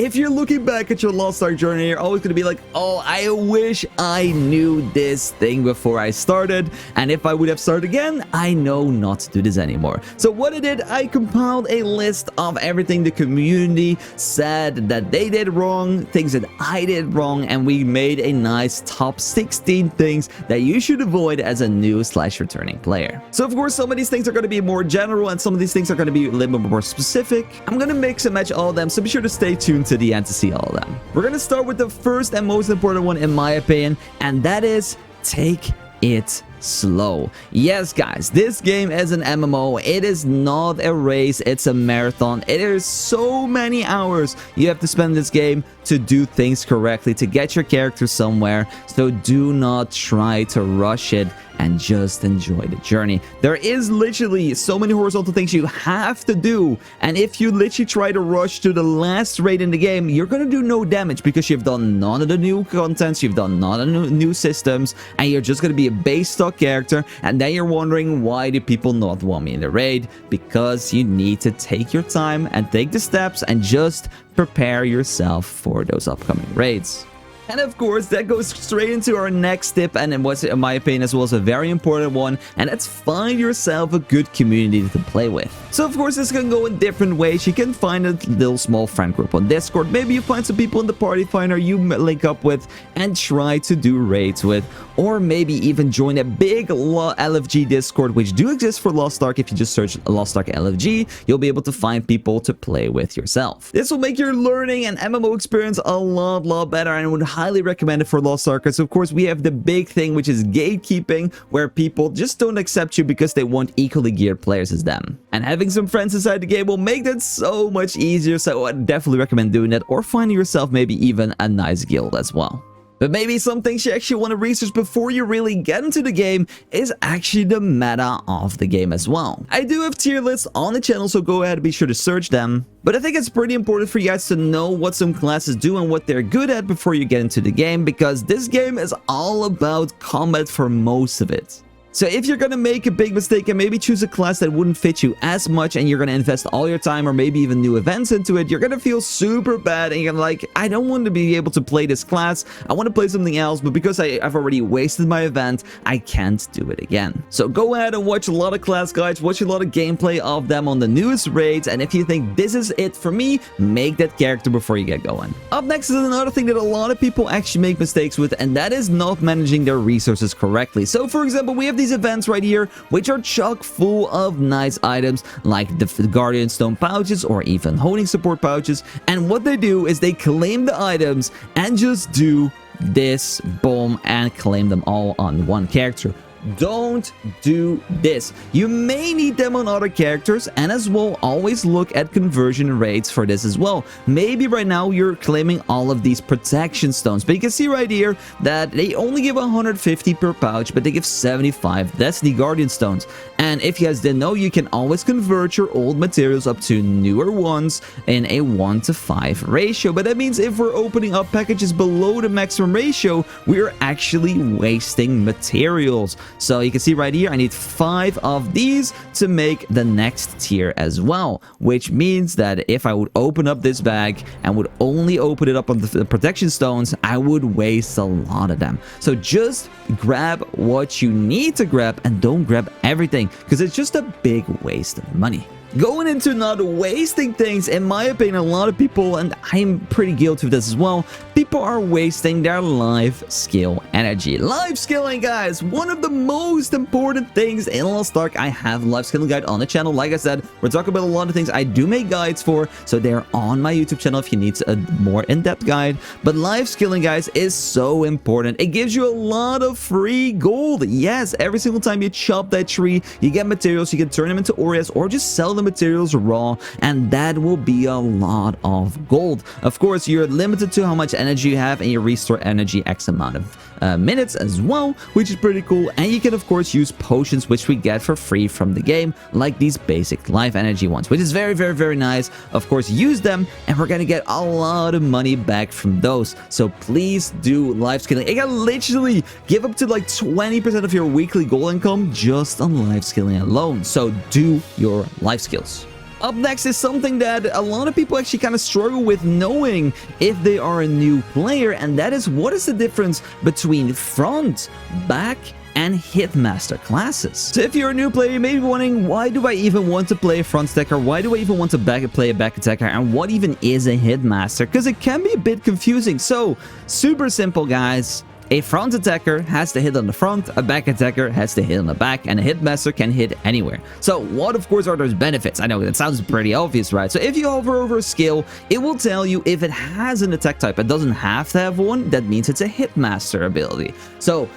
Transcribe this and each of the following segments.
if you're looking back at your Lost Ark journey, you're always going to be like, oh, I wish I knew this thing before I started. And if I would have started again, I know not to do this anymore. So what I did, I compiled a list of everything the community said that they did wrong, things that I did wrong, and we made a nice top 16 things that you should avoid as a new/returning player. So of course, some of these things are going to be more general and some of these things are going to be a little bit more specific. I'm going to mix and match all of them, so be sure to stay tuned to the end to see all of them. We're going to start with the first and most important one in my opinion, and that is take it slow. Yes, guys, this game is an MMO. It is not a race, it's a marathon. It is so many hours you have to spend this game to do things correctly, to get your character somewhere. So do not try to rush it and just enjoy the journey. There is literally so many horizontal things you have to do, and if you literally try to rush to the last raid in the game, you're gonna do no damage because you've done none of the new contents, you've done none of the new systems, and you're just gonna be a base stock character. And then you're wondering, why do people not want me in the raid? Because you need to take your time and take the steps and just prepare yourself for those upcoming raids. And of course, that goes straight into our next tip, and what's, in my opinion, as well as a very important one, and that's find yourself a good community to play with. So of course, this can go in different ways. You can find a little small friend group on Discord. Maybe you find some people in the party finder you link up with and try to do raids with, or maybe even join a big LFG Discord, which do exist for Lost Ark. If you just search Lost Ark LFG, you'll be able to find people to play with yourself. This will make your learning and MMO experience a lot better, and I would highly recommend it for Lost Ark. So of course, we have the big thing, which is gatekeeping, where people just don't accept you because they want equally geared players as them. And having some friends inside the game will make that so much easier, so I definitely recommend doing that, or finding yourself maybe even a nice guild as well. But maybe some things you actually want to research before you really get into the game is actually the meta of the game as well. I do have tier lists on the channel, so go ahead and be sure to search them. But I think it's pretty important for you guys to know what some classes do and what they're good at before you get into the game, because this game is all about combat for most of it. So if you're going to make a big mistake and maybe choose a class that wouldn't fit you as much, and you're going to invest all your time or maybe even new events into it, you're going to feel super bad, and you're gonna like, I don't want to be able to play this class, I want to play something else, but because I've already wasted my event, I can't do it again. So go ahead and watch a lot of class guides, watch a lot of gameplay of them on the newest raids, and if you think this is it for me, make that character before you get going. Up next is another thing that a lot of people actually make mistakes with, and that is not managing their resources correctly. So for example, we have these events right here, which are chock full of nice items like the Guardian Stone pouches or even honing support pouches, and what they do is they claim the items and just do this, boom, and claim them all on one character. Don't do this. You may need them on other characters, and as well, always look at conversion rates for this as well. Maybe right now you're claiming all of these protection stones, but you can see right here that they only give 150 per pouch, but they give 75 Destiny Guardian stones. And if you guys didn't know, you can always convert your old materials up to newer ones in a 1:5 ratio. But that means if we're opening up packages below the maximum ratio, we're actually wasting materials. So you can see right here, I need 5 of these to make the next tier as well, which means that if I would open up this bag and would only open it up on the protection stones, I would waste a lot of them. So just grab what you need to grab and don't grab everything, because it's just a big waste of money. Going into not wasting things, in my opinion, a lot of people, and I'm pretty guilty of this as well, people are wasting their life skill energy. Life skilling, guys, one of the most important things in Lost Ark. I have life skilling guide on the channel. Like I said, we're talking about a lot of things I do make guides for, so they're on my YouTube channel if you need a more in-depth guide. But life skilling, guys, is so important. It gives you a lot of free gold. Yes, every single time you chop that tree, you get materials. You can turn them into Oreos or just sell the materials raw, and that will be a lot of gold. Of course, you're limited to how much energy you have, and you restore energy X amount of minutes as well, which is pretty cool. And you can of course use potions, which we get for free from the game, like these basic life energy ones, which is very nice. Of course, use them, and we're gonna get a lot of money back from those. So please do life skilling. It can literally give up to like 20% of your weekly gold income just on life skilling alone. So do your life skills. Up next is something that a lot of people actually kind of struggle with knowing if they are a new player, and that is, what is the difference between front, back, and hitmaster classes. So if you're a new player, you may be wondering, why do I even want to play a front attacker? Why do I even want to play a back attacker? And what even is a hitmaster? Because it can be a bit confusing. So super simple, guys. A front attacker has to hit on the front, a back attacker has to hit on the back, and a hitmaster can hit anywhere. So what, of course, are those benefits? I know that sounds pretty obvious, right? So if you hover over a skill, it will tell you if it has an attack type. It doesn't have to have one. That means it's a hitmaster ability. So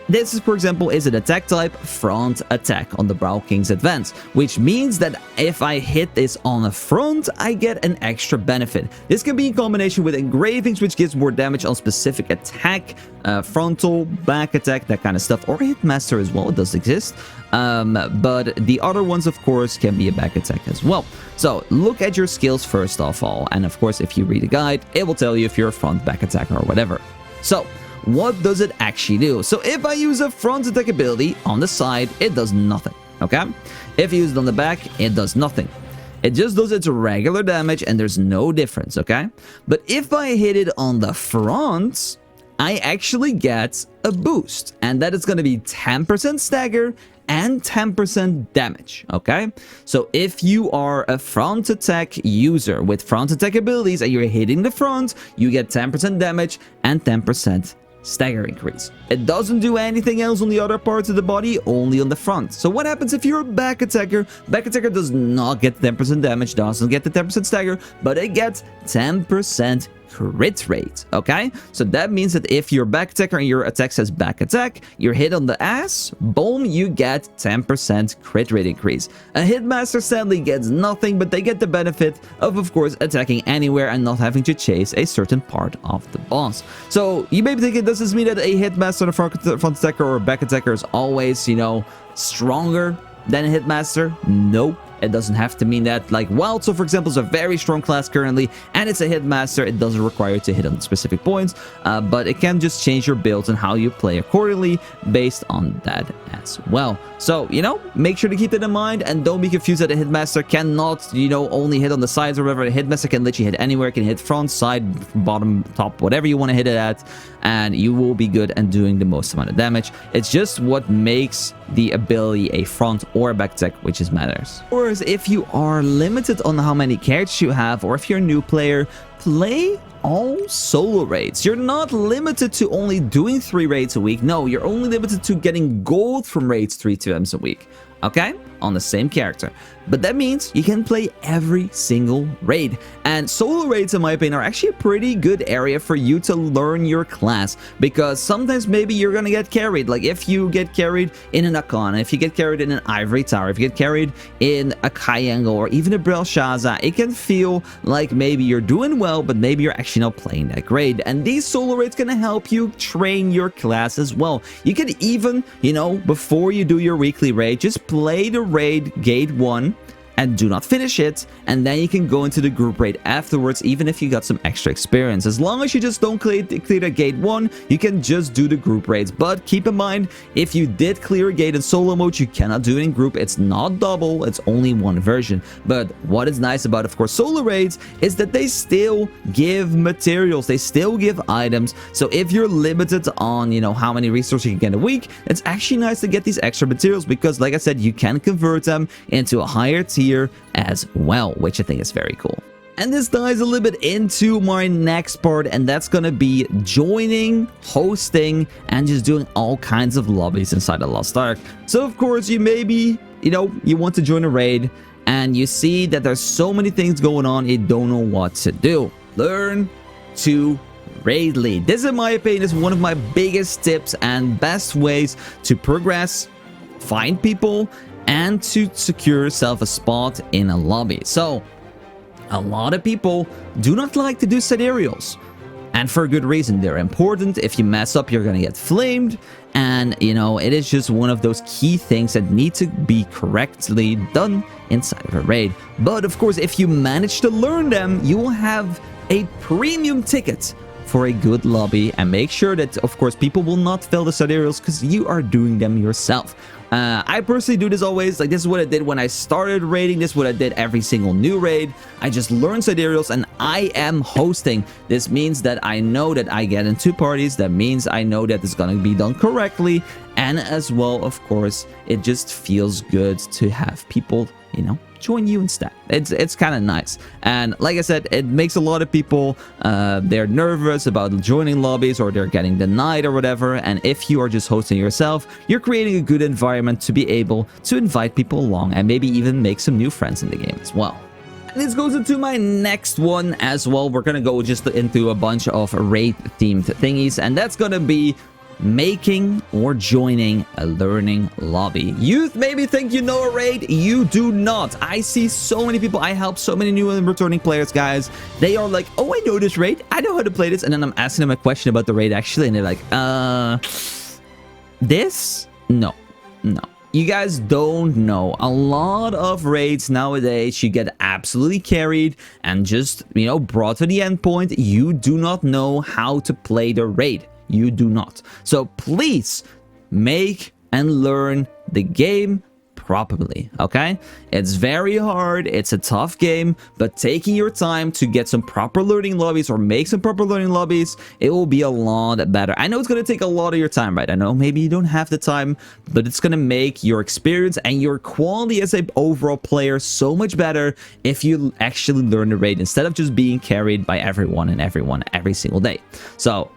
this is, for example, is an attack type front attack on the Brawl King's Advance, which means that if I hit this on the front, I get an extra benefit. This can be in combination with engravings, which gives more damage on specific attack, frontal, back attack, that kind of stuff, or hitmaster as well. It does exist. But the other ones, of course, can be a back attack as well. So look at your skills first of all, and of course, if you read a guide, it will tell you if you're a front, back attacker, or whatever. So what does it actually do? So if I use a front attack ability on the side, it does nothing, okay? If you use it on the back, it does nothing. It just does its regular damage, and there's no difference, okay? But if I hit it on the front, I actually get a boost, and that is going to be 10% stagger and 10% damage, okay? So if you are a front attack user with front attack abilities and you're hitting the front, you get 10% damage and 10% stagger increase. It doesn't do anything else on the other parts of the body, only on the front. So what happens if you're a back attacker? Back attacker does not get 10% damage, doesn't get the 10% stagger, but it gets 10% crit rate, okay? So that means that if you're back attacker and your attack says back attack, you're hit on the ass, boom, you get 10% crit rate increase. A hitmaster sadly gets nothing, but they get the benefit of course, attacking anywhere and not having to chase a certain part of the boss. So you may be thinking, does this mean that a hitmaster and a front attacker or a back attacker is always, you know, stronger than a hitmaster? Nope. It doesn't have to mean that. Like Wild, so for example, is a very strong class currently, and it's a hitmaster. It doesn't require you to hit on specific points, but it can just change your builds and how you play accordingly based on that as well. So, you know, make sure to keep that in mind, and don't be confused that a hitmaster cannot, you know, only hit on the sides or whatever. A hitmaster can literally hit anywhere. It can hit front, side, bottom, top, whatever you want to hit it at, and you will be good and doing the most amount of damage. It's just what makes the ability a front or a back attack, which is matters. Or if you are limited on how many characters you have, or if you're a new player, play all solo raids. You're not limited to only doing 3 raids a week. No, you're only limited to getting gold from raids 3 times a week, okay? On the same character. But that means you can play every single raid. And solo raids, in my opinion, are actually a pretty good area for you to learn your class, because sometimes maybe you're gonna get carried. Like if you get carried in an Akana, if you get carried in an Ivory Tower, if you get carried in a Kyangle or even a Belshazzar, it can feel like maybe you're doing well, but maybe you're actually not playing that great. And these solo raids gonna help you train your class as well. You can even, you know, before you do your weekly raid, just play the raid gate 1 and do not finish it, and then you can go into the group raid afterwards, even if you got some extra experience. As long as you just don't clear the gate 1, you can just do the group raids. But keep in mind, if you did clear a gate in solo mode, you cannot do it in group. It's not double, it's only one version. But what is nice about, of course, solo raids is that they still give materials, they still give items. So if you're limited on, you know, how many resources you can get a week, it's actually nice to get these extra materials, because like I said, you can convert them into a higher tier as well, which I think is very cool. And this dives a little bit into my next part, and that's gonna be joining, hosting, and just doing all kinds of lobbies inside the Lost Ark. So of course, you maybe, you know, you want to join a raid and you see that there's so many things going on, you don't know what to do. Learn to raid lead. This, in my opinion, is one of my biggest tips and best ways to progress, find people, and to secure yourself a spot in a lobby. So a lot of people do not like to do set aerials, and for a good reason. They're important. If you mess up, you're gonna get flamed, and you know, it is just one of those key things that need to be correctly done inside of a raid. But of course, if you manage to learn them, you will have a premium ticket for a good lobby and make sure that, of course, people will not fail the sidereals because you are doing them yourself. I personally do this always. Like, this is what I did when I started raiding. This is what I did every single new raid. I just learned sidereals and I am hosting. This means that I know that I get in 2 parties. That means I know that it's going to be done correctly. And as well, of course, it just feels good to have people, you know, join you instead. It's kind of nice. And like I said, it makes a lot of people they're nervous about joining lobbies, or they're getting denied or whatever. And if you are just hosting yourself, you're creating a good environment to be able to invite people along and maybe even make some new friends in the game as well. And this goes into my next one as well. We're gonna go just into a bunch of raid themed thingies, and that's gonna be making or joining a learning lobby. You maybe think you know a raid. You do not. I see so many people. I help so many new and returning players, guys. They are like, oh, I know this raid. I know how to play this. And then I'm asking them a question about the raid actually, and they're like, this? No. You guys don't know. A lot of raids nowadays, you get absolutely carried and just, you know, brought to the end point. You do not know how to play the raid. You do not. So please make and learn the game properly, okay? It's very hard. It's a tough game, but taking your time to get some proper learning lobbies or make some proper learning lobbies, it will be a lot better. I know it's going to take a lot of your time, right? I know maybe you don't have the time, but it's going to make your experience and your quality as an overall player so much better if you actually learn the raid instead of just being carried by everyone every single day. So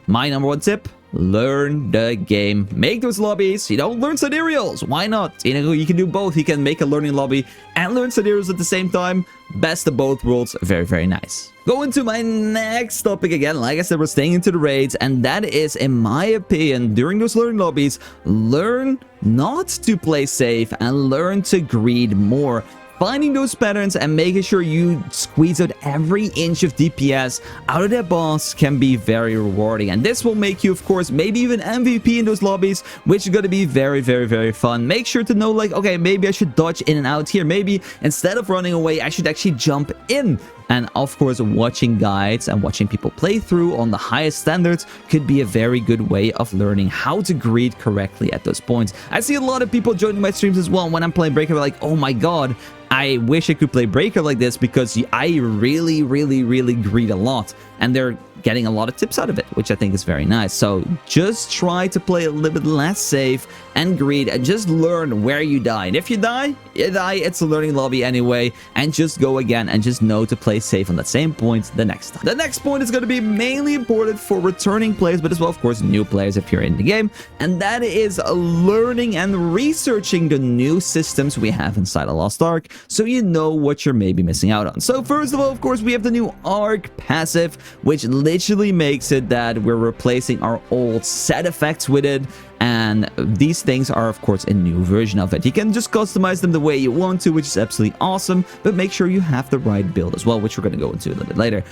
my number 1 tip, learn the game. Make those lobbies. You know, learn sidereals. Why not? You know, you can do both. You can make a learning lobby and learn sidereals at the same time. Best of both worlds. Very, very nice. Going to my next topic again. Like I said, we're staying into the raids, and that is, in my opinion, during those learning lobbies, learn not to play safe and learn to greed more. Finding those patterns and making sure you squeeze out every inch of DPS out of that boss can be very rewarding. And this will make you, of course, maybe even MVP in those lobbies, which is going to be very, very, very fun. Make sure to know, like, okay, maybe I should dodge in and out here. Maybe instead of running away, I should actually jump in. And of course, watching guides and watching people play through on the highest standards could be a very good way of learning how to greed correctly at those points. I see a lot of people joining my streams as well. When I'm playing Breaker, they're like, oh my god, I wish I could play Breaker like this because I really, really, really greed a lot. And they're getting a lot of tips out of it, which I think is very nice. So just try to play a little bit less safe and greed and just learn where you die. And if you die, it's a learning lobby anyway, and just go again and just know to play safe on that same point the next time. The next point is going to be mainly important for returning players, but as well, of course, new players if you're in the game, and that is learning and researching the new systems we have inside a Lost Ark, so you know what you're maybe missing out on. So first of all, of course, we have the new Ark passive, which literally makes it that we're replacing our old set effects with it. And these things are, of course, a new version of it. You can just customize them the way you want to, which is absolutely awesome. But make sure you have the right build as well, which we're going to go into a little bit later.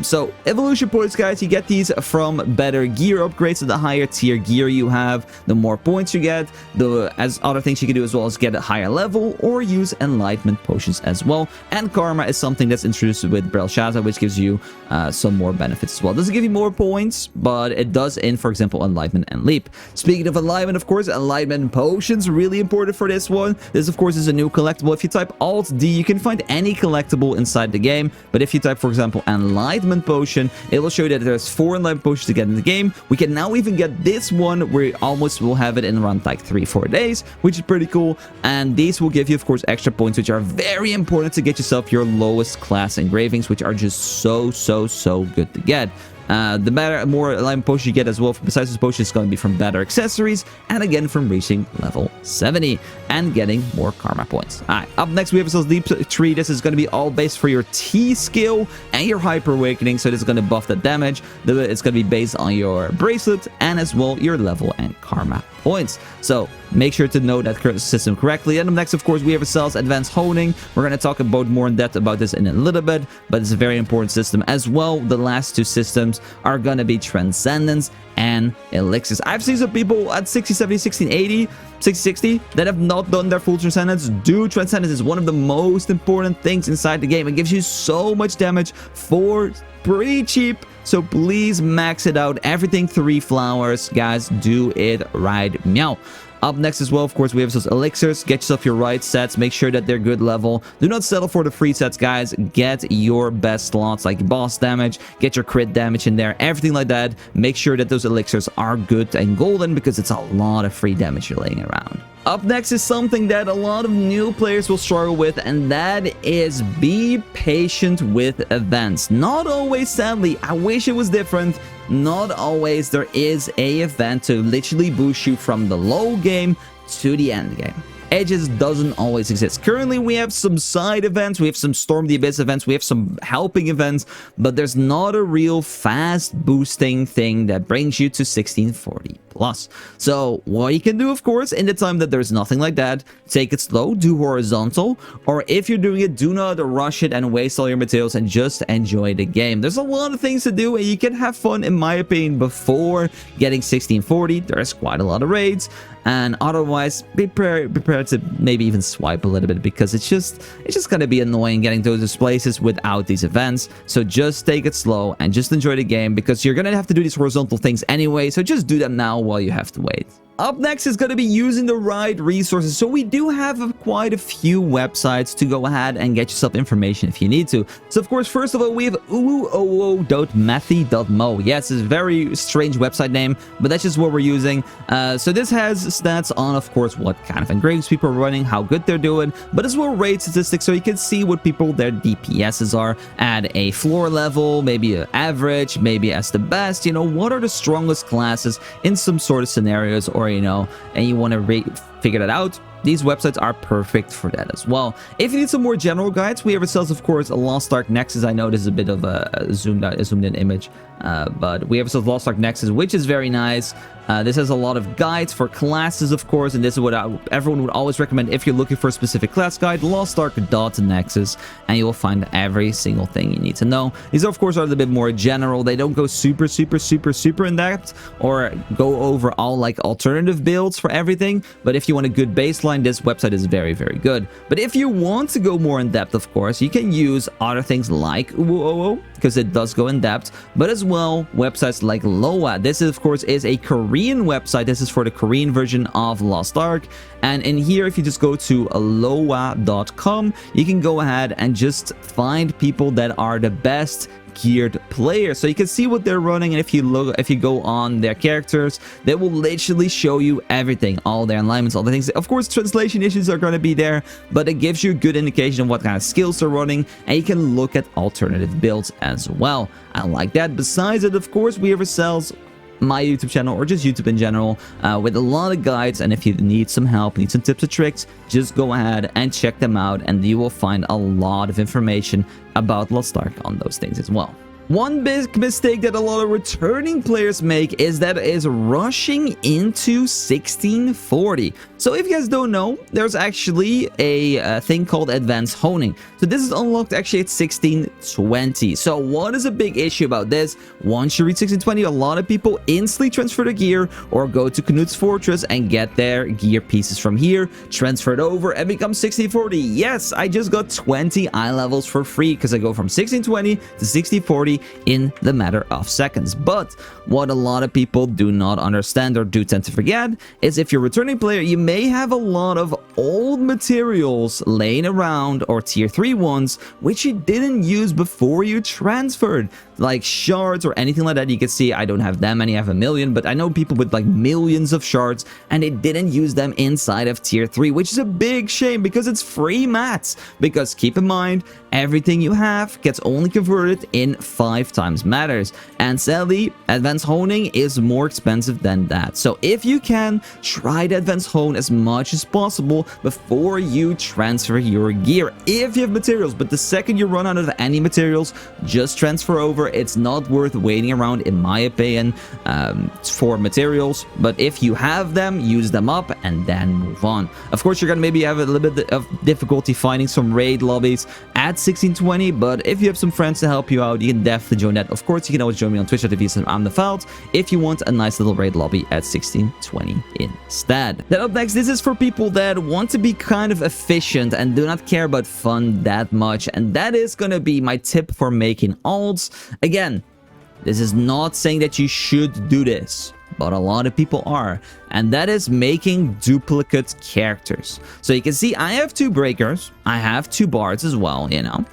So evolution points, guys, you get these from better gear upgrades. So the higher tier gear you have, the more points you get. As other things you can do as well as get a higher level or use enlightenment potions as well. And karma is something that's introduced with Belshazzar, which gives you some more benefits as well. It doesn't give you more points, but it does in, for example, enlightenment and leap. Speaking of enlightenment, of course, enlightenment potions, really important for this one. This, of course, is a new collectible. If you type Alt-D, you can find any collectible inside the game. But if you type, for example, enlightenment potion, it will show you that there's 4 enlightenment potions to get in the game. We can now even get this one, where we almost will have it in around like 3-4 days, which is pretty cool. And these will give you, of course, extra points, which are very important to get yourself your lowest class engravings, which are just so good to get. The more enlightenment potions you get as well, besides this potion, is going to be from better accessories, and again from reaching level 70 and getting more karma points. Alright, up next we have ourselves Deep Tree. This is going to be all based for your T skill and your Hyper Awakening, so this is going to buff the damage. It's going to be based on your bracelet and as well your level and karma points. So make sure to know that system correctly. And up next, of course, we have ourselves Advanced Honing. We're going to talk about more in depth about this in a little bit, but it's a very important system as well. The last 2 systems are gonna be Transcendence and Elixirs. I've seen some people at 60, 70, 1680, 60, that have not done their full Transcendence. Do Transcendence is one of the most important things inside the game. It gives you so much damage for pretty cheap, so please max it out. Everything 3 flowers, guys, do it right. Meow. Up next as well, of course, we have those elixirs. Get yourself your right sets. Make sure that they're good level. Do not settle for the free sets, guys. Get your best slots, like boss damage. Get your crit damage in there. Everything like that. Make sure that those elixirs are good and golden, because it's a lot of free damage you're laying around. Up next is something that a lot of new players will struggle with, and that is be patient with events. Not always, sadly. I wish it was different. Not always there is a event to literally boost you from the low game to the end game. It just doesn't always exist. Currently, we have some side events, we have some Storm the Abyss events, we have some helping events, but there's not a real fast boosting thing that brings you to 1640 plus. So what you can do, of course, in the time that there's nothing like that, take it slow, do horizontal, or if you're doing it, do not rush it and waste all your materials and just enjoy the game. There's a lot of things to do, and you can have fun, in my opinion, before getting 1640. There's quite a lot of raids, and otherwise be prepared to maybe even swipe a little bit, because it's just gonna be annoying getting to those places without these events. So just take it slow and just enjoy the game, because you're gonna have to do these horizontal things anyway, so just do them now while you have to wait. Up next is going to be using the right resources. So we do have quite a few websites to go ahead and get yourself information if you need to. So of course, first of all, we have uoo.mathy.mo. Yes, it's a very strange website name, but that's just what we're using. So this has stats on, of course, what kind of engraves people are running, how good they're doing, but as well raid statistics, so you can see what people, their DPSs are at a floor level, maybe an average, maybe as the best, you know, what are the strongest classes in some sort of scenarios, or you know, and you want to figure that out. These websites are perfect for that as well. If you need some more general guides, we have ourselves, of course, a Lost Ark Nexus. I know this is a bit of a zoomed in image, but we have ourselves Lost Ark Nexus, which is very nice. This has a lot of guides for classes, of course, and this is what everyone would always recommend if you're looking for a specific class guide. LostArk.Nexus, and you will find every single thing you need to know. These, of course, are a little bit more general. They don't go super in depth or go over all like alternative builds for everything, but if you want a good baseline, this website is very good. But if you want to go more in depth, of course, you can use other things like uoo, because it does go in depth, but as well websites like Loa. This is, of course, is a Korean website. This is for the Korean version of Lost Ark, and in here, if you just go to loa.com, you can go ahead and just find people that are the best geared players, so you can see what they're running. And if you go on their characters, they will literally show you everything, all their alignments, all the things. Of course, translation issues are going to be there, but it gives you a good indication of what kind of skills they're running, and you can look at alternative builds as well. I like that. Besides it, of course, we have ourselves my YouTube channel, or just YouTube in general, with a lot of guides, and if you need some help, need some tips or tricks, just go ahead and check them out, and you will find a lot of information about Lost Ark on those things as well. One big mistake that a lot of returning players make is rushing into 1640. So if you guys don't know, there's actually a thing called advanced honing. So this is unlocked actually at 1620. So what is a big issue about this? Once you reach 1620, a lot of people instantly transfer their gear or go to Knut's Fortress and get their gear pieces from here, transfer it over, and become 1640. Yes, I just got 20 eye levels for free because I go from 1620 to 1640 in the matter of seconds. But what a lot of people do not understand, or do tend to forget, is if you're a returning player, you may have a lot of old materials laying around, or tier 3 ones, which you didn't use before you transferred, like shards or anything like that. You can see I don't have that many, I have 1 million, but I know people with like millions of shards, and they didn't use them inside of tier 3, which is a big shame, because it's free mats. Because keep in mind, everything you have gets only converted in 5 times matters, and sadly, advanced honing is more expensive than that. So if you can, try to advanced hone as much as possible before you transfer your gear, if you have materials. But the second you run out of any materials, just transfer over. It's not worth waiting around, in my opinion, for materials. But if you have them, use them up and then move on. Of course, you're gonna maybe have a little bit of difficulty finding some raid lobbies at 1620, but if you have some friends to help you out, you can definitely join that. Of course, you can always join me on twitch.tv/ImDefild if you want a nice little raid lobby at 1620 instead. Then up next, this is for people that want to be kind of efficient and do not care about fun that much, and that is going to be my tip for making alts. Again, this is not saying that you should do this, but a lot of people are, and that is making duplicate characters. So you can see I have 2 breakers, I have 2 bards as well, you know.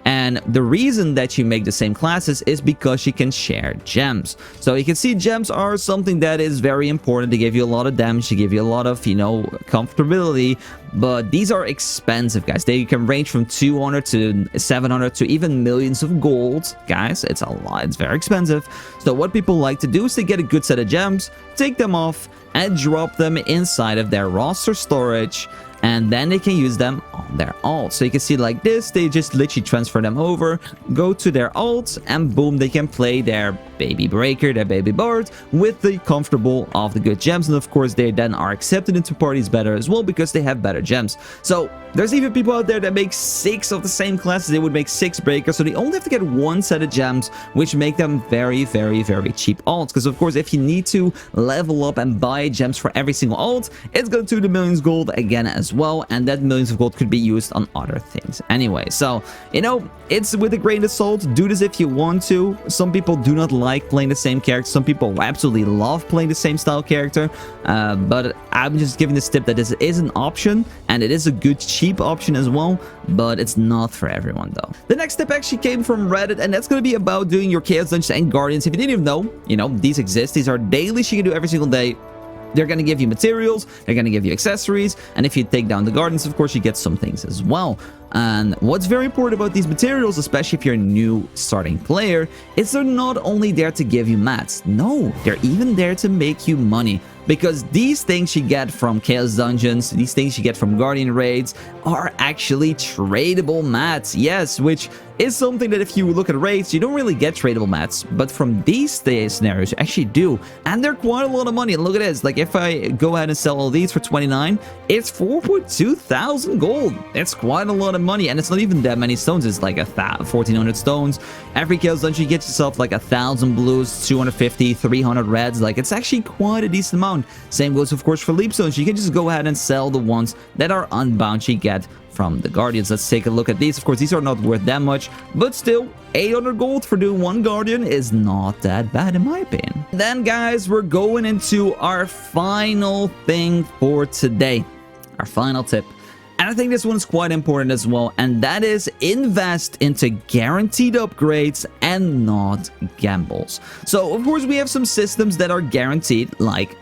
And the reason that you make the same classes is because you can share gems. So you can see gems are something that is very important. They give you a lot of damage, they give you a lot of, you know, comfortability. But these are expensive, guys. They can range from 200 to 700 to even millions of gold. Guys, it's a lot. It's very expensive. So what people like to do is to get a good set of gems, take them off, and drop them inside of their roster storage. And then they can use them on their alt. So you can see like this, they just literally transfer them over, go to their alt, and boom, they can play their baby breaker, their baby bard, with the comfortable of the good gems. And of course, they then are accepted into parties better as well because they have better gems. So there's even people out there that make 6 of the same classes. They would make 6 breakers, so they only have to get 1 set of gems, which make them very, very, very cheap alts. Because of course, if you need to level up and buy gems for every single alt, it's going to the millions gold again as well, and that millions of gold could be used on other things anyway. So, you know, it's with a grain of salt. Do this if you want to. Some people do not like playing the same character. Some people absolutely love playing the same style character. But I'm just giving this tip that this is an option, and it is a good cheap option as well, but it's not for everyone though. The next tip actually came from Reddit, and that's going to be about doing your Chaos Dungeons and Guardians. If you didn't even know, you know, these exist. These are dailies you can do every single day. They're going to give you materials, they're going to give you accessories, and if you take down the gardens, of course, you get some things as well. And what's very important about these materials, especially if you're a new starting player, is they're not only there to give you mats. No, they're even there to make you money. Because these things you get from Chaos Dungeons, these things you get from Guardian Raids, are actually tradable mats. Yes, which is something that if you look at raids, you don't really get tradable mats. But from these scenarios, you actually do. And they're quite a lot of money. And look at this. Like, if I go ahead and sell all these for 29, it's 4.2 thousand gold. It's quite a lot of money. And it's not even that many stones. It's like 1,400 stones. Every Chaos Dungeon, you get yourself like 1,000 blues, 250, 300 reds. Like, it's actually quite a decent amount. Same goes, of course, for leap stones. You can just go ahead and sell the ones that are unbound you get from the Guardians. Let's take a look at these. Of course, these are not worth that much, but still, 800 gold for doing 1 Guardian is not that bad in my opinion. Then, guys, we're going into our final thing for today. Our final tip. And I think this one's quite important as well, and that is invest into guaranteed upgrades and not gambles. So, of course, we have some systems that are guaranteed, like,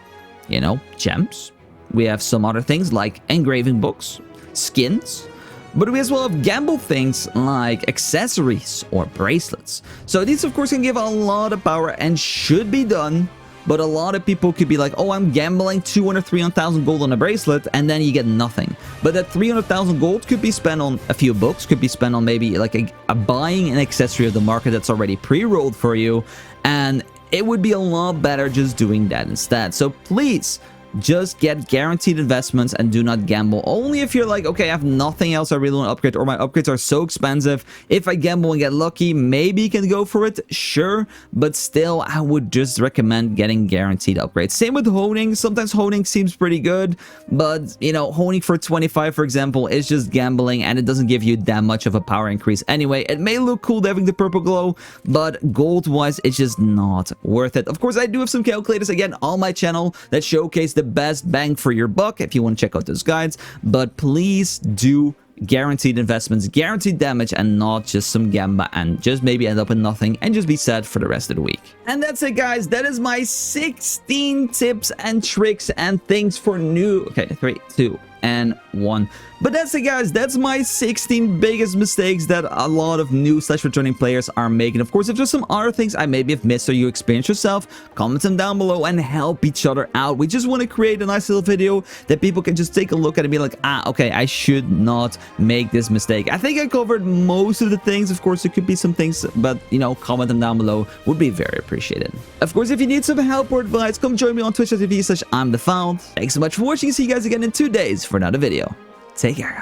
you know, gems. We have some other things like engraving books, skins, but we as well have gamble things like accessories or bracelets. So these, of course, can give a lot of power and should be done. But a lot of people could be like, oh, I'm gambling 200, 300,000 gold on a bracelet, and then you get nothing. But that 300,000 gold could be spent on a few books, could be spent on maybe like a buying an accessory of the market that's already pre-rolled for you. And it would be a lot better just doing that instead. So please, just get guaranteed investments and do not gamble. Only if you're like, okay, I have nothing else I really want to upgrade, or my upgrades are so expensive. If I gamble and get lucky, maybe you can go for it, sure. But still, I would just recommend getting guaranteed upgrades. Same with honing. Sometimes honing seems pretty good, but, you know, honing for 25, for example, is just gambling, and it doesn't give you that much of a power increase anyway. It may look cool having the purple glow, but gold-wise, it's just not worth it. Of course, I do have some calculators, again, on my channel that showcase the best bang for your buck if you want to check out those guides, but please do guaranteed investments, guaranteed damage, and not just some gamba and just maybe end up in nothing and just be sad for the rest of the week. And that's it, guys. That is my 16 tips and tricks and things for new. Okay, 3, 2, and 1. But that's it, guys. That's my 16 biggest mistakes that a lot of new / returning players are making. Of course, if there's some other things I maybe have missed or you experienced yourself, comment them down below and help each other out. We just want to create a nice little video that people can just take a look at and be like, ah, okay, I should not make this mistake. I think I covered most of the things. Of course, there could be some things, but, you know, comment them down below would be very appreciated. Of course, if you need some help or advice, come join me on twitch.tv/ImDefild. Thanks so much for watching. See you guys again in 2 days for another video. Take care, guys.